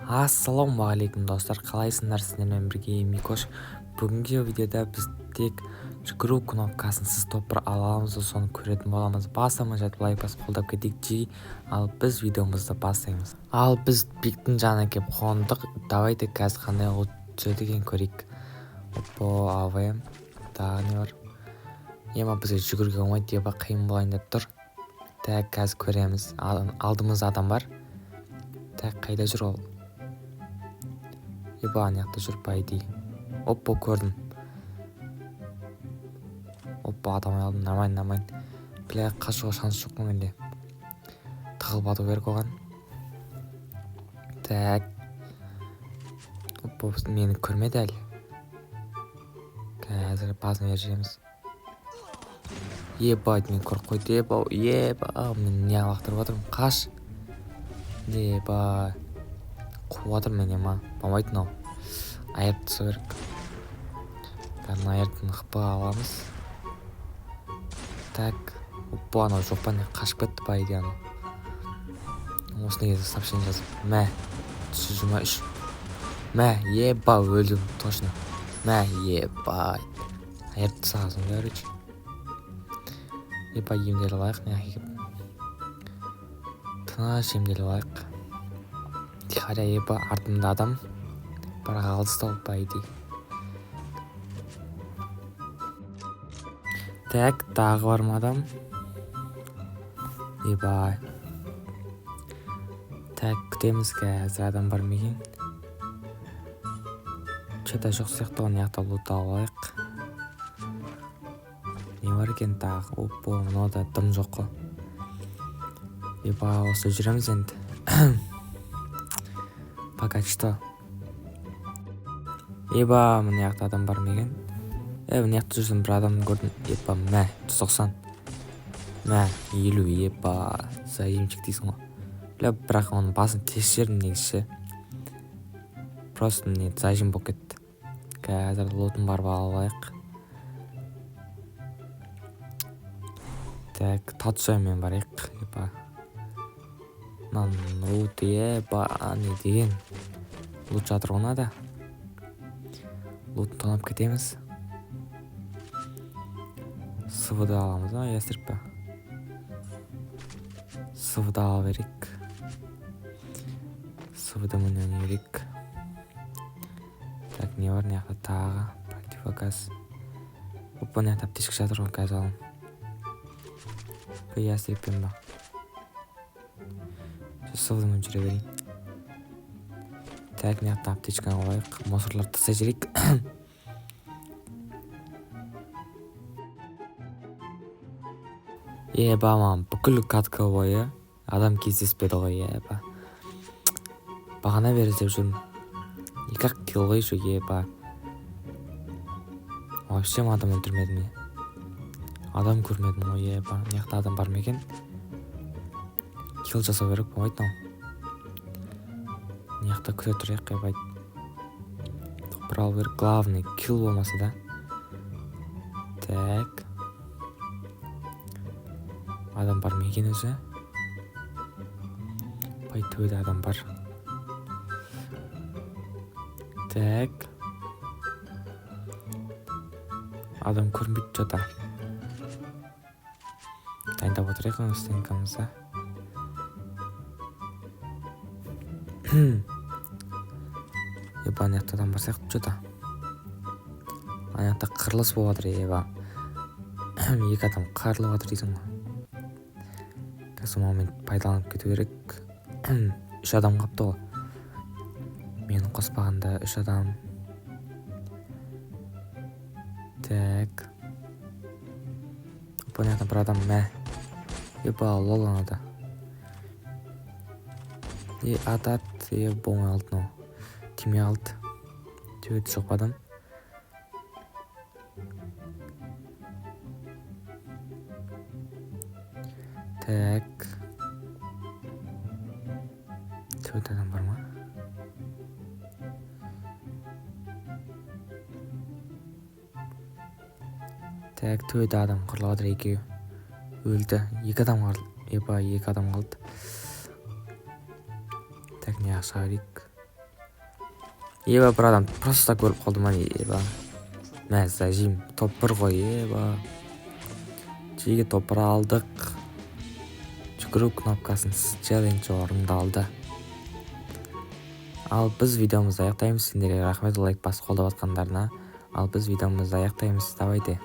Ассалаумағалейкум достар, қалайсыңдар? Сіздермен бірге Микош. Бүгінгі видеода біз тек жүгіру кнопкасынсыз топыр аламыз, соны көретін боламыз. Басымыз жатып лайк басып қолдап кетейік. Ал біз видеомызды бастаймыз. Ал біз биктің жанына келіп қондық. Давайте қазір қандай от түседі екен көрейік. Опо, АВМ. Тағы не бар? Ема бізге жүгіруге оңайды деп қиын болайын деп тұр. Так, қазір көреміз. Алдымызда адам бар. Так, қайда жүр ол? Ана жақта жүр по идее. Опа, көрдім. Опа, адам алдым. Нормально. Бля, қашуға шанс жоқ менде. Тығылып ату керек оған. Так. Опа, мені көрмеді әлі. Қазір басын ержеміз. Ебать, мен көріп қойды. Мен не лақтырып отырмын. Қаш. Қуып отыр мен ема. Болмайды мынау. Айырып түсу керек. Кәдімгі айыртын қыпы аламыз. Так. Опа, анау жоқ па не қашып кетті по идее анау. Осыны кезі сообщение жазып. Мә. 323. Мә, өлдім точно. Мә, айырып тысағызым, короче. Емделі лайық, не әкеп. Тыныш емделі лайық. Тихаря артымда адам. Бірақ алыстау по идее. Так, тағы бар ма адам? Так, күтеміз қазір адам бар ма екен? Че-то жоқ сияқты оны яқта лут алайық. Не бар екен тағы? Опа, мынау дым жоқ қой. Осы жүреміз енді. Пока что. Мына яқта адам бар ма екен? Мына яқта жүрсем бір адамды көрдім. Мә, 190. Мә, 50. Заемчик дейсің ғой. Бля, бірақ оның басын тексердім негізі. Просто не зажим болып кетті. Қазір лотын барып алайық. Так, татусаймен барайық. Лут, не деген. Лут жатыр ғына да. Лутын тонап кетеміз. Сывыды аламыз, ясырып па? Сывыды ала берек. Сывыды мұны өрек. Так, не бар, не яқта тағы. Противогаз. Опа, не яқта аптечка жатыр ғой, қазір алым. Ясырып пен ба? Сывыдымен жүре берейін. Так, не яқта аптечканы алайық. Мусорларды тастай жүрейік. Маған бүкіл катка бойы адам кездеспеді ғой, Бағана бері іздеп жүрмін. 2 килл ғой шу, Вообще адам өлтірмедім, Адам көрмедім ғой, Неқта адам бар ма екен? Килл жасау керек, болмайды нау. Неқта күте тұрайық, Топыр алу керек, главный килл болмаса да. Так. Адам бар ма екен өзі? Төбеде адам бар. Так. Адам көрінбейді жота. Дайындап отырайық оны стенкамызда. Ана жақта адам бар сияқты жота. Ана жақта қырылыс болып жатыр, 2 адам қырылып жатыр дейсің ғой. Қазір момент пайдаланып кету керек. 3 адам қапты ғой. Мені қоспағанда 3 адам. Так. Понятно, бір адам. Мә. Лол анада. Атат. Болмай алды мынау. Тимей алды. Төбеде жоқ адам. Так. Төбеде адам бар ма? Так, төбеде адам қырылып жатыр, 2 өлді. 2 адам қалды. 2 адам қалды. Так, не ақша берейік. Еба бір адам просто көріп қалды ма еба. Мәзажим топ 1 ғой еба. Жеге топ 1 алдық. Жүгіру кнопкасынсыз челлендж орындалды. Ал біз видеомызды аяқтаймыз. Сендерге рахмет лайк басып қолдап жатқандарына. Ал біз видеомызды аяқтаймыз. Давайте.